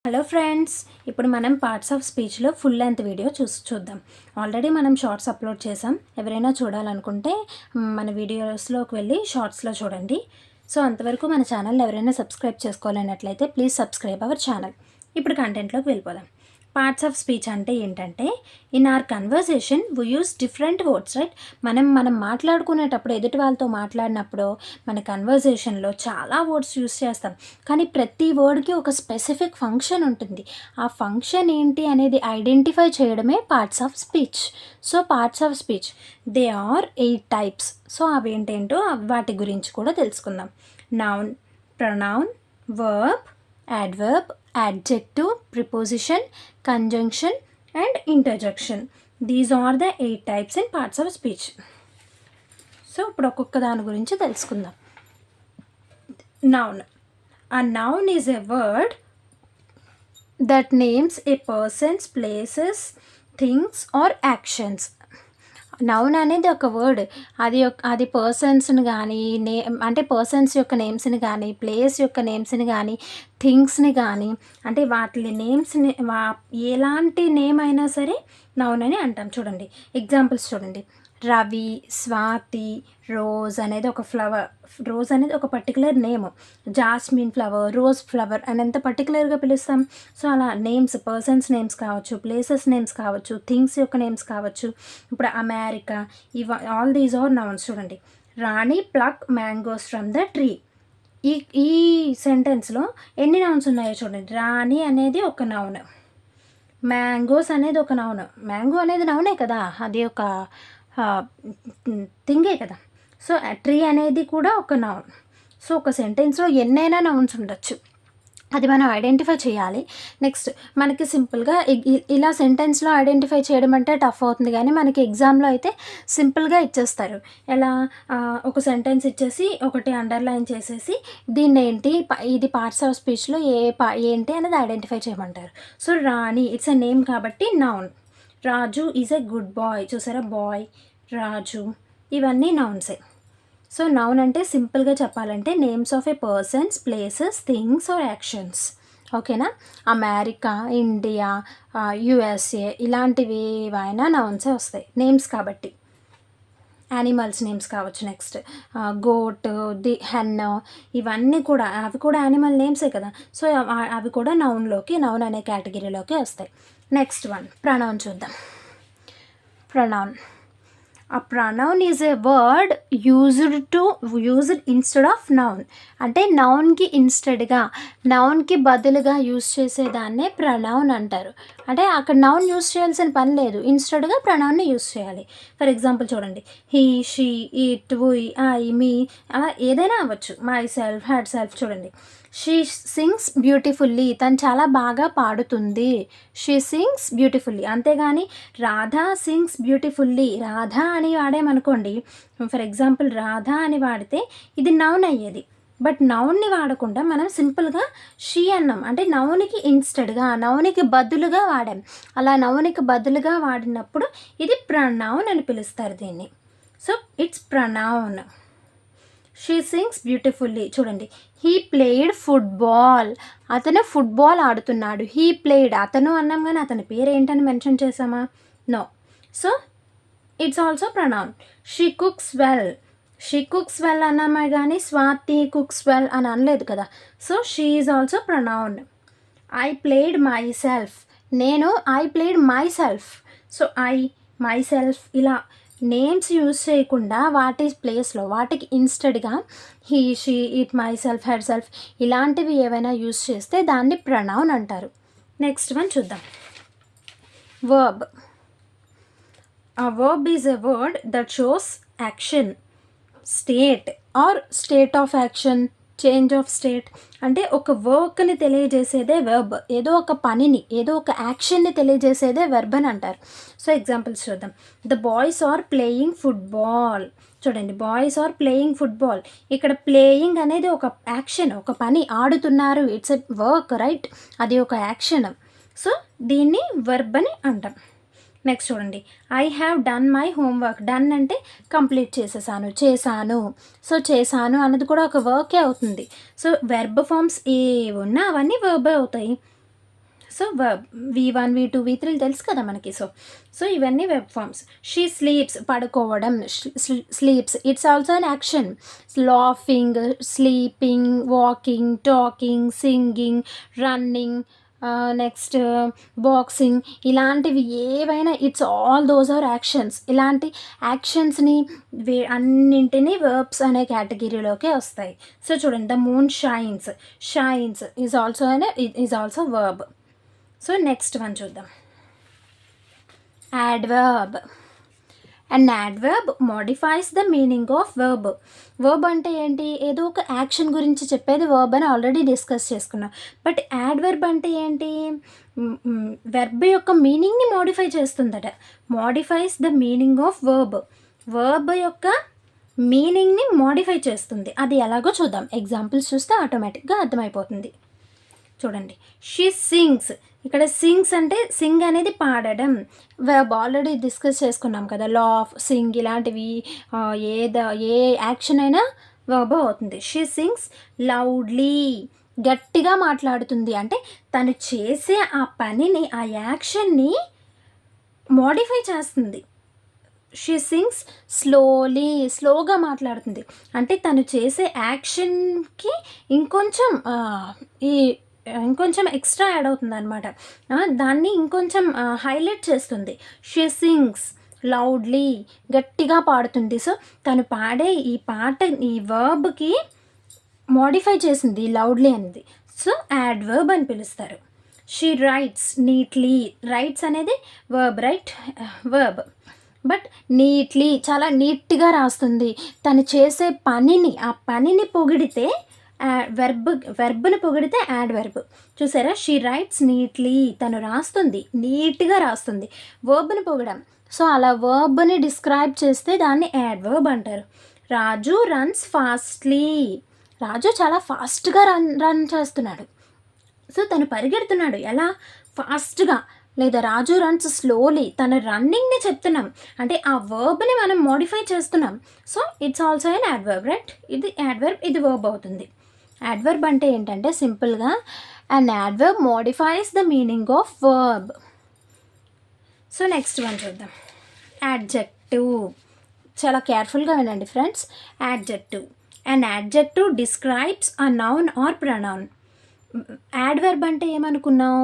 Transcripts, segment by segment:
Hello friends, ఇప్పుడు మనం parts of స్పీచ్లో ఫుల్ లెంత్ వీడియో చూద్దాం. ఆల్రెడీ మనం షార్ట్స్ అప్లోడ్ చేసాం. ఎవరైనా చూడాలనుకుంటే మన వీడియోస్లోకి వెళ్ళి షార్ట్స్లో చూడండి. సో అంతవరకు మన ఛానల్ ఎవరైనా సబ్స్క్రైబ్ చేసుకోవాలన్నట్లయితే ప్లీజ్ సబ్స్క్రైబ్ అవర్ ఛానల్. ఇప్పుడు కంటెంట్లోకి వెళ్ళిపోదాం. పార్ట్స్ ఆఫ్ స్పీచ్ అంటే ఏంటంటే, in our conversation we use different words, right? మనం మాట్లాడుకునేటప్పుడు, ఎదుటి వాళ్ళతో మాట్లాడినప్పుడు మన కన్వర్సేషన్లో చాలా వర్డ్స్ యూస్ చేస్తాం. కానీ ప్రతి వర్డ్కి ఒక స్పెసిఫిక్ ఫంక్షన్ ఉంటుంది. ఆ ఫంక్షన్ ఏంటి అనేది ఐడెంటిఫై చేయడమే parts of speech. So parts of speech they are 8 types. So అవి ఏంటేంటో వాటి గురించి కూడా తెలుసుకుందాం. Noun, pronoun, verb, adverb, adjective, preposition, conjunction and interjection. These are the 8 types in parts of speech. So ఇప్పుడు ఒక్కొక్క దాని గురించి తెలుసుకుందాం. Noun. A noun is a word that names a person's, places, things or actions. Noun అనేది ఒక word. అది పర్సన్స్ని కానీ అంటే పర్సన్స్ యొక్క నేమ్స్ని కానీ, ప్లేస్ యొక్క నేమ్స్ని కానీ, థింగ్స్ని కానీ, అంటే వాటి నేమ్స్ని ఎలాంటి నేమ్ అయినా సరే నౌన్ అని అంటాం. చూడండి ఎగ్జాంపుల్స్ చూడండి. రవి, స్వాతి, రోజ్ అనేది ఒక ఫ్లవర్. రోజ్ అనేది ఒక particular name. Jasmine flower, rose flower అని ఎంత పర్టికులర్గా పిలుస్తాం. సో అలా నేమ్స్, పర్సన్స్ నేమ్స్ కావచ్చు, ప్లేసెస్ నేమ్స్ కావచ్చు, థింగ్స్ యొక్క నేమ్స్ కావచ్చు. ఇప్పుడు America, all these are nouns. చూడండి, Rani pluck mangoes from the tree. ఈ సెంటెన్స్లో ఎన్ని నౌన్స్ ఉన్నాయో చూడండి. రాణి అనేది ఒక నౌన్, మ్యాంగోస్ అనేది ఒక నౌన్. మ్యాంగో అనేది నౌనే కదా, అది ఒక థింగే కదా. సో ట్రీ అనేది కూడా ఒక నౌన్. సో ఒక సెంటెన్స్లో ఎన్నైనా నౌన్స్ ఉండొచ్చు, అది మనం ఐడెంటిఫై చేయాలి. నెక్స్ట్ మనకి సింపుల్గా ఇలా సెంటెన్స్లో ఐడెంటిఫై చేయడం అంటే టఫ్ అవుతుంది, కానీ మనకి ఎగ్జామ్లో అయితే సింపుల్గా ఇచ్చేస్తారు. ఎలా, ఒక సెంటెన్స్ ఇచ్చేసి ఒకటి అండర్లైన్ చేసేసి దీన్ని ఏంటి, ఇది పార్ట్స్ ఆఫ్ స్పీచ్లో ఏంటి అనేది ఐడెంటిఫై చేయమంటారు. So Rani it's a name కాబట్టి noun. Raju is a good boy. చూసారా, బాయ్, రాజు, ఇవన్నీ నౌన్సే. సో నౌన్ అంటే సింపుల్గా చెప్పాలంటే names of a persons, places, things or actions. ఓకేనా? అమెరికా, ఇండియా, యుఎస్ఏ ఇలాంటివి ఏవైనా నౌన్సే వస్తాయి, నేమ్స్ కాబట్టి. యానిమల్స్ నేమ్స్ కావచ్చు. నెక్స్ట్ గోట్, హెన్, ఇవన్నీ కూడా అవి కూడా యానిమల్ నేమ్సే కదా. సో అవి కూడా నౌన్ అనే కేటగిరీలోకి వస్తాయి. నెక్స్ట్ వన్ ప్రొనౌన్ చూద్దాం. Pronoun. A pronoun is a word used instead of noun. అంటే నౌన్కి ఇన్స్టెడ్గా, నౌన్కి బదులుగా యూజ్ చేసేదాన్నే ప్రొనౌన్ అంటారు. అంటే అక్కడ నౌన్ యూజ్ చేయాల్సిన పని లేదు, ఇన్స్టెడ్గా ప్రొనౌన్ని యూజ్ చేయాలి. ఫర్ ఎగ్జాంపుల్ చూడండి, he, she, it, we, I, me, అలా ఏదైనా అవ్వచ్చు. Myself, herself. చూడండి, షీ సింగ్స్ బ్యూటిఫుల్లీ, తను చాలా బాగా పాడుతుంది. She sings beautifully. అంతేగాని రాధా సింగ్స్ బ్యూటిఫుల్లీ, రాధా అని వాడేమనుకోండి, ఫర్ ఎగ్జాంపుల్ రాధా అని వాడితే ఇది నౌన్ అయ్యేది. బట్ నౌన్ని వాడకుండా మనం సింపుల్గా షీ అన్నాం, అంటే నౌనికి ఇన్స్టెడ్గా, నౌనికి బదులుగా వాడాం. అలా నౌనికి బదులుగా వాడినప్పుడు ఇది ప్రొనౌన్ అని పిలుస్తారు దీన్ని. So it's pronoun. She sings beautifully. చూడండి, హీ ప్లేడ్ ఫుట్బాల్. అతను ఫుట్బాల్ ఆడుతున్నాడు. హీ ప్లేడ్, అతను అన్నాం కానీ అతని పేరు ఏంటని మెన్షన్ చేసామా? No. So it's also pronoun. She cooks well. She cooks well అన్నామే కానీ స్వాతి కుక్స్ వెల్ అని అనలేదు కదా. So she is also pronoun. I played myself. I played myself. So I, myself, ఇలా names use చేయకుండా వాటి ప్లేస్లో, వాటికి ఇన్స్టెడ్గా he, she, it, myself, herself ఇలాంటివి ఏవైనా యూజ్ చేస్తే దాన్ని ప్రొనౌన్ అంటారు. నెక్స్ట్ వన్ చూద్దాం. Verb. A verb is a word that shows action, state or state of action, change of state. అంటే ఒక వర్క్ని తెలియజేసేదే వెర్బ్. ఏదో ఒక పనిని, ఏదో ఒక యాక్షన్ని తెలియజేసేదే వెర్బ్ అని అంటారు. సో ఎగ్జాంపుల్స్ చూద్దాం. The boys are playing football. చూడండి, బాయ్స్ ఆర్ ప్లేయింగ్ ఫుట్బాల్. ఇక్కడ ప్లేయింగ్ అనేది ఒక యాక్షన్, ఒక పని, ఆడుతున్నారు, ఇట్స్ ఎ వర్క్, రైట్? అది ఒక యాక్షన్. సో దీన్ని వెర్బ్ అని అంటాం. నెక్స్ట్ చూడండి, I have done my homework. Done అంటే కంప్లీట్ చేశాను. సో చేశాను అన్నది కూడా ఒక వర్కే అవుతుంది. సో వెర్బ్ ఫామ్స్ ఏ ఉన్నా అవన్నీ వర్బే అవుతాయి. So verb V1 V2 V3 తెలుసు కదా మనకి. సో ఇవన్నీ వెబ్ ఫార్మ్స్. షీ స్లీప్స్ పడుకోవడం, sleeps it's also an action. Laughing, sleeping, walking, talking, singing, running, next boxing, ఇలాంటివి ఏవైనా it's all those are actions. ఇలాంటి యాక్షన్స్ని అన్నింటినీ వర్బ్స్ అనే కేటగిరీలోకే వస్తాయి. సో చూడండి, the moon shines, shines is also verb. So next one చూద్దాం, adverb. And adverb modifies the meaning of verb. Verb అంటే ఏంటి? ఏదో ఒక యాక్షన్ గురించి చెప్పేది వర్బ్ అని ఆల్రెడీ డిస్కస్ చేసుకున్నాం. బట్ యాడ్వర్బ్ అంటే ఏంటి? వెర్బ్ యొక్క మీనింగ్ని మోడిఫై చేస్తుందట. Modifies the meaning of verb. Verb యొక్క మీనింగ్ని మోడిఫై చేస్తుంది. అది ఎలాగో చూద్దాం. ఎగ్జాంపుల్స్ చూస్తే ఆటోమేటిక్గా అర్థమైపోతుంది. చూడంండి, షీ సింగ్స్. ఇక్కడ సింగ్స్ అంటే సింగ్ అనేది పాడడం. వెర్బ్ ఆల్రెడీ డిస్కస్ చేసుకున్నాం కదా, లాఫ్, సింగ్ ఇలాంటివి ఏ యాక్షన్ అయినా వెర్బ్ అవుతుంది. షీ సింగ్స్ లౌడ్లీ, గట్టిగా మాట్లాడుతుంది. అంటే తను చేసే ఆ పనిని, ఆ యాక్షన్ని మోడిఫై చేస్తుంది. షీ సింగ్స్ స్లోలీ, స్లోగా మాట్లాడుతుంది. అంటే తను చేసే యాక్షన్కి ఇంకొంచెం ఎక్స్ట్రా యాడ్ అవుతుంది అనమాట. దాన్ని ఇంకొంచెం హైలైట్ చేస్తుంది. షీ సింగ్స్ లౌడ్లీ, గట్టిగా పాడుతుంది. సో తను పాడే ఈ పాట ఈ వర్బ్కి మోడిఫై చేసింది లౌడ్లీ అనేది. సో యాడ్వర్బ్ అని పిలుస్తారు. She rights neatly. రైట్స్ అనేది verb, right, verb. But neatly, చాలా నీట్గా రాస్తుంది. తను చేసే పనిని, ఆ పనిని పొగిడితే వెర్బ్ని పొగిడితే యాడ్వర్బ్. చూసారా, షీ రైట్స్ నీట్లీ, తను రాస్తుంది, నీట్గా రాస్తుంది. వర్బ్ని పొగడం. సో అలా వర్బ్ని డిస్క్రైబ్ చేస్తే దాన్ని యాడ్వర్బ్ అంటారు. రాజు రన్స్ ఫాస్ట్లీ. రాజు చాలా ఫాస్ట్గా రన్ చేస్తున్నాడు. సో తను పరిగెడుతున్నాడు. ఎలా? ఫాస్ట్గా. లేదా రాజు రన్స్ స్లోలీ, తన రన్నింగ్ని చెప్తున్నాం. అంటే ఆ వర్బ్ని మనం మోడిఫై చేస్తున్నాం. So it's also an adverb, right? ఇది యాడ్వర్బ్, ఇది వర్బ్ అవుతుంది. యాడ్వర్బ్ అంటే ఏంటంటే సింపుల్గా an adverb modifies the meaning of verb. So next one చూద్దాం, యాడ్జెక్టివ్. చాలా కేర్ఫుల్గా వినండి friends. Adjective. An adjective describes a noun or pronoun. Adverb అంటే ఏమనుకున్నాం?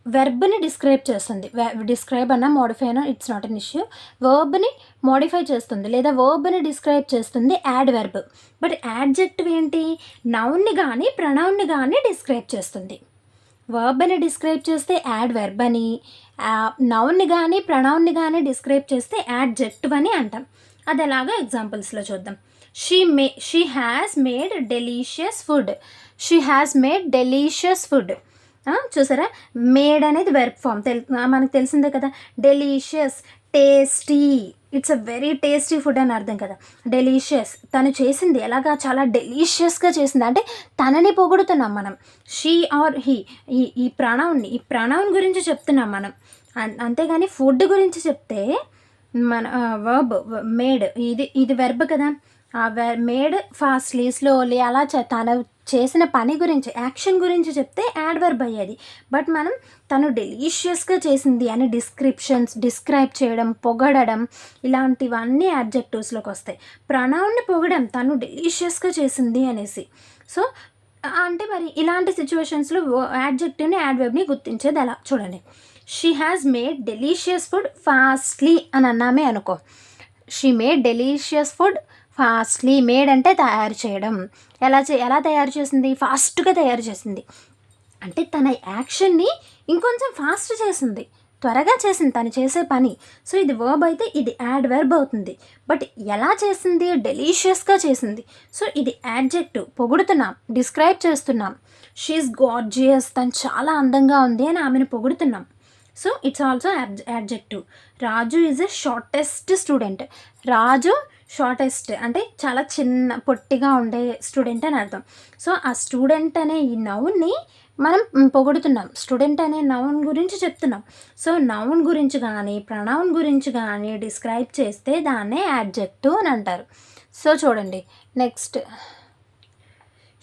వెర్బ్ని డిస్క్రైబ్ చేస్తుంది. డిస్క్రైబ్ అన్నా మోడిఫై అయినా ఇట్స్ నాట్ అన్ ఇష్యూ. వర్బ్ని మోడిఫై చేస్తుంది లేదా వర్బ్ని డిస్క్రైబ్ చేస్తుంది యాడ్వర్బ్. బట్ యాడ్జెక్టివ్ ఏంటి? నౌన్ని కానీ ప్రొనౌన్ని కానీ డిస్క్రైబ్ చేస్తుంది. వర్బ్ని డిస్క్రైబ్ చేస్తే యాడ్వర్బ్ అని, నౌన్ని కానీ ప్రొనౌన్ని కానీ డిస్క్రైబ్ చేస్తే యాడ్జెక్టివ్ అని అంటాం. అది ఎలాగో ఎగ్జాంపుల్స్లో చూద్దాం. She has made delicious food. She has made delicious food. చూసారా, మేడ్ అనేది వెర్బ్ ఫామ్. మనకు తెలిసిందే కదా. Delicious, tasty, it's a very tasty food అని అర్థం కదా. డెలీషియస్, తను చేసింది ఎలాగా? చాలా డెలీషియస్గా చేసింది. అంటే తనని పొగుడుతున్నాం మనం. షీ ఆర్ హీ, ఈ ప్రొనౌన్ గురించి చెప్తున్నాం మనం. అంతేగాని ఫుడ్ గురించి చెప్తే మన వర్బ్ మేడ్, ఇది వెర్బ్ కదా. మేడ్ ఫాస్ట్లీ, స్లోలీ, అలా తను చేసిన పని గురించి, యాక్షన్ గురించి చెప్తే యాడ్వర్బ్ అయ్యేది. బట్ మనం తను డెలీషియస్గా చేసింది అని డిస్క్రైబ్ చేయడం, పొగడడం, ఇలాంటివన్నీ యాడ్జెక్టివ్స్లోకి వస్తాయి. ప్రొనౌన్ని పొగడం, తను డెలీషియస్గా చేసింది అనేసి. సో అంటే మరి ఇలాంటి సిచ్యువేషన్స్లో యాడ్జెక్టివ్ని యాడ్వర్బ్ని గుర్తించేది ఎలా చూడండి. She has made delicious food fastly అని అన్నామే అనుకో. She made delicious food fastly. Made అంటే తయారు చేయడం. ఎలా తయారు చేసింది? ఫాస్ట్గా తయారు చేసింది. అంటే తన యాక్షన్ని ఇంకొంచెం ఫాస్ట్ చేసింది, త్వరగా చేసింది తను చేసే పని. సో ఇది వర్బ్ అయితే ఇది యాడ్వర్బ్ అవుతుంది. బట్ ఎలా చేసింది? డెలీషియస్గా చేసింది. సో ఇది యాడ్జెక్టివ్, పొగుడుతున్నాం, డిస్క్రైబ్ చేస్తున్నాం. షీఈస్ గార్జియస్, తను చాలా అందంగా ఉంది అని ఆమెను పొగుడుతున్నాం. So it's also adjective. Raju is a shortest student. Raju shortest అంటే చాలా పొట్టిగా ఉండే స్టూడెంట్ అని అర్థం. సో ఆ స్టూడెంట్ అనే ఈ నౌన్ని మనం పొగుడుతున్నాం. స్టూడెంట్ అనే నౌన్ గురించి చెప్తున్నాం. సో నౌన్ గురించి కానీ ప్రొనౌన్ గురించి కానీ డిస్క్రైబ్ చేస్తే దాన్నే యాడ్జెక్టివ్ అని అంటారు. సో చూడండి, next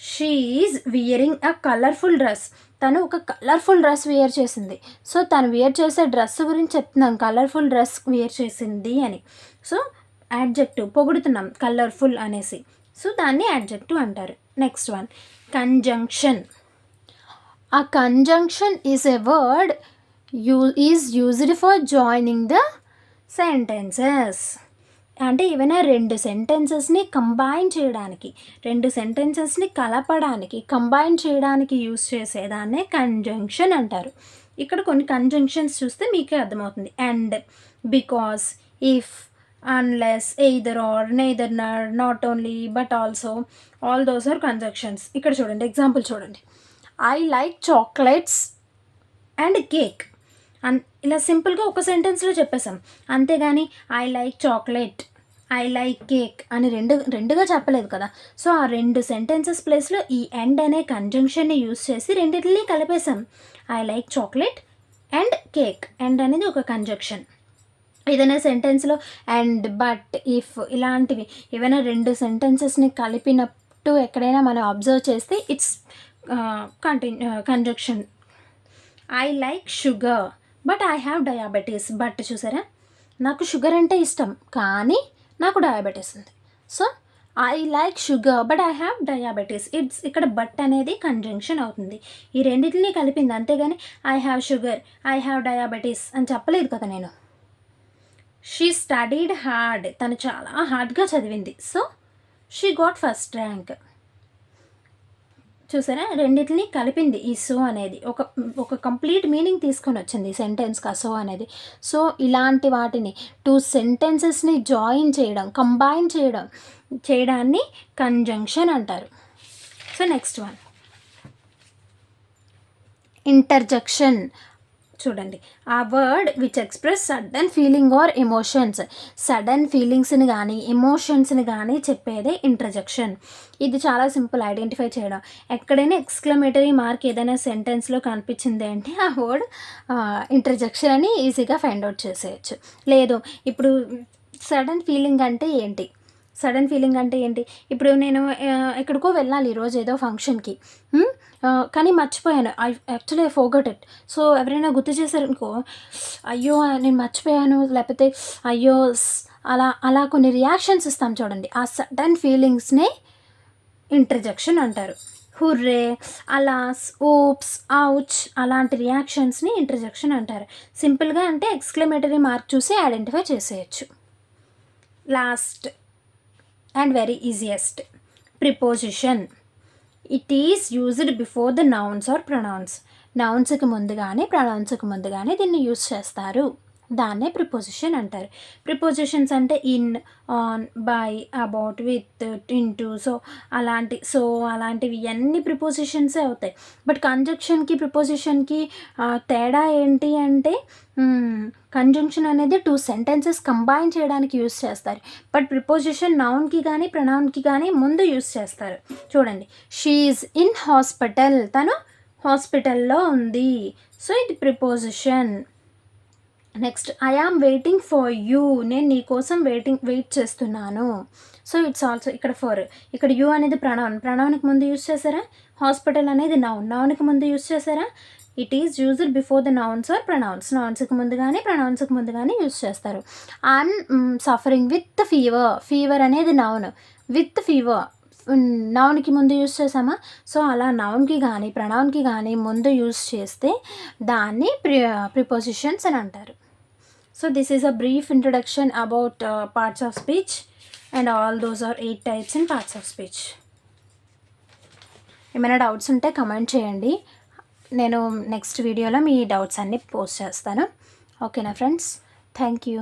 she is wearing a colourful dress. తను ఒక కలర్ఫుల్ డ్రెస్ వేర్ చేసింది. సో తను వేర్ చేసే డ్రెస్ గురించి చెప్తున్నాం, కలర్ఫుల్ డ్రెస్ వేర్ చేసింది అని. సో యాడ్జెక్టివ్ పొగుడుతున్నాం కలర్ఫుల్ అనేసి. సో దాన్ని యాడ్జెక్టివ్ అంటారు. Next one conjunction. A conjunction is a word is used for joining the sentences. అంటే ఏవైనా రెండు సెంటెన్సెస్ని కంబైన్ చేయడానికి, రెండు సెంటెన్సెస్ని కలపడానికి, కంబైన్ చేయడానికి యూస్ చేసేదాన్నే కంజంక్షన్ అంటారు. ఇక్కడ కొన్ని కంజంక్షన్స్ చూస్తే మీకే అర్థమవుతుంది. And, because, if, unless, either or, neither nor, not only, but also, all those are conjunctions. ఇక్కడ చూడండి, ఎగ్జాంపుల్ చూడండి. I like chocolates and cake ఇలా సింపుల్గా ఒక సెంటెన్స్లో చెప్పేసాం. అంతేగాని I like chocolate, I like cake అని రెండుగా చెప్పలేదు కదా. సో ఆ రెండు సెంటెన్సెస్ ప్లేస్లో ఈ అండ్ అనే కంజంక్షన్ని యూస్ చేసి రెండింటిని కలిపేసాం. I like chocolate and cake. And అనేది ఒక కంజంక్షన్. ఏదైనా సెంటెన్స్లో అండ్, బట్, ఇఫ్ ఇలాంటివి ఏవైనా రెండు సెంటెన్సెస్ని కలిపినట్టు ఎక్కడైనా మనం అబ్జర్వ్ చేస్తే it's conjunction. I like sugar but I have diabetes. But చూసారా, నాకు షుగర్ అంటే ఇష్టం కానీ నాకు డయాబెటీస్ ఉంది. So I like sugar but I have diabetes. ఇక్కడ బట్ అనేది కంజంక్షన్ అవుతుంది. ఈ రెండింటిని కలిపింది, అంతేగాని I have sugar, I have diabetes అని చెప్పలేదు కదా నేను. She studied hard. తను చాలా హార్డ్గా చదివింది. So she got first rank. చూసారా, రెండింటిని కలిపింది ఈ సో అనేది. ఒక కంప్లీట్ మీనింగ్ తీసుకొని వచ్చింది ఈ సెంటెన్స్కి ఆ సో అనేది. సో ఇలాంటి వాటిని టూ సెంటెన్సెస్ని జాయిన్ చేయడం, కంబైన్ చేయడాన్ని కంజంక్షన్ అంటారు. So next one interjection. చూడండి, a word which express sudden feeling or emotions. Sudden ఫీలింగ్స్ని కానీ ఎమోషన్స్ని కానీ చెప్పేదే ఇంటర్జెక్షన్. ఇది చాలా సింపుల్ ఐడెంటిఫై చేయడం. ఎక్కడైనా ఎక్స్క్లమేటరీ మార్క్ ఏదైనా సెంటెన్స్లో కనిపించింది అంటే ఆ వర్డ్ ఇంటర్జెక్షన్ అని ఈజీగా ఫైండ్ అవుట్ చేసేయచ్చు. లేదు, ఇప్పుడు సడన్ ఫీలింగ్ అంటే ఏంటి? సడన్ ఫీలింగ్ అంటే ఏంటి? ఇప్పుడు నేను ఎక్కడికో వెళ్ళాలి ఈరోజు ఏదో ఫంక్షన్కి, కానీ మర్చిపోయాను. I Phogat it. సో ఎవరైనా గుర్తు చేశారనుకో, అయ్యో నేను మర్చిపోయాను, లేకపోతే అయ్యో అలా కొన్ని రియాక్షన్స్ ఇస్తాం చూడండి. ఆ సడన్ ఫీలింగ్స్నే ఇంటర్జెక్షన్ అంటారు. హుర్రే, అలాస్, ఓప్స్, ఔచ్ అలాంటి రియాక్షన్స్ని ఇంటర్జెక్షన్ అంటారు. సింపుల్గా అంటే ఎక్స్క్లమేటరీ మార్క్ చూసి ఐడెంటిఫై చేసేయచ్చు. Last and very easiest, preposition. It is used before the nouns or pronouns. నౌన్స్కి ముందు కానీ ప్రొనౌన్స్కి ముందు కానీ దీన్ని యూస్ చేస్తారు. దాన్నే ప్రిపోజిషన్ అంటారు. ప్రిపోజిషన్స్ అంటే in, on, by, about, with, into, so అలాంటివి అన్ని ప్రిపోజిషన్సే అవుతాయి. బట్ కంజంక్షన్కి ప్రిపోజిషన్కి తేడా ఏంటి అంటే, కంజంక్షన్ అనేది టూ సెంటెన్సెస్ కంబైన్ చేయడానికి యూస్ చేస్తారు. బట్ ప్రిపోజిషన్ నౌన్కి కానీ ప్రొనౌన్కి కానీ ముందు యూస్ చేస్తారు. చూడండి, షీ ఈజ్ ఇన్ హాస్పిటల్. తను హాస్పిటల్లో ఉంది. సో ఇది preposition. Next, I am waiting for you. నేను నీ కోసం వెయిట్ చేస్తున్నాను. సో ఇట్స్ ఆల్సో ఇక్కడ యూ అనేది ప్రణౌన్కి ముందు యూస్ చేశారా? హాస్పిటల్ అనేది నౌన్కి ముందు యూస్ చేశారా? It is used before the nouns or pronouns. నౌన్స్కి ముందు కానీ ప్రొనౌన్స్కి ముందు కానీ యూస్ చేస్తారు. ఐఎమ్ సఫరింగ్ విత్ ఫీవర్ అనేది నౌన్. విత్ ఫీవర్ నౌన్కి ముందు యూస్ చేసామా? సో అలా నౌన్కి కానీ ప్రొనౌన్కి కానీ ముందు యూస్ చేస్తే దాన్ని ప్రిపోజిషన్స్ అని అంటారు. So this is a brief introduction about parts of speech, and all those are 8 types in parts of speech. ఏమైనా డౌట్స్ ఉంటే కమెంట్ చేయండి. నేను నెక్స్ట్ వీడియోలో మీ డౌట్స్ అన్నీ పోస్ట్ చేస్తాను. ఓకేనా ఫ్రెండ్స్? Thank you.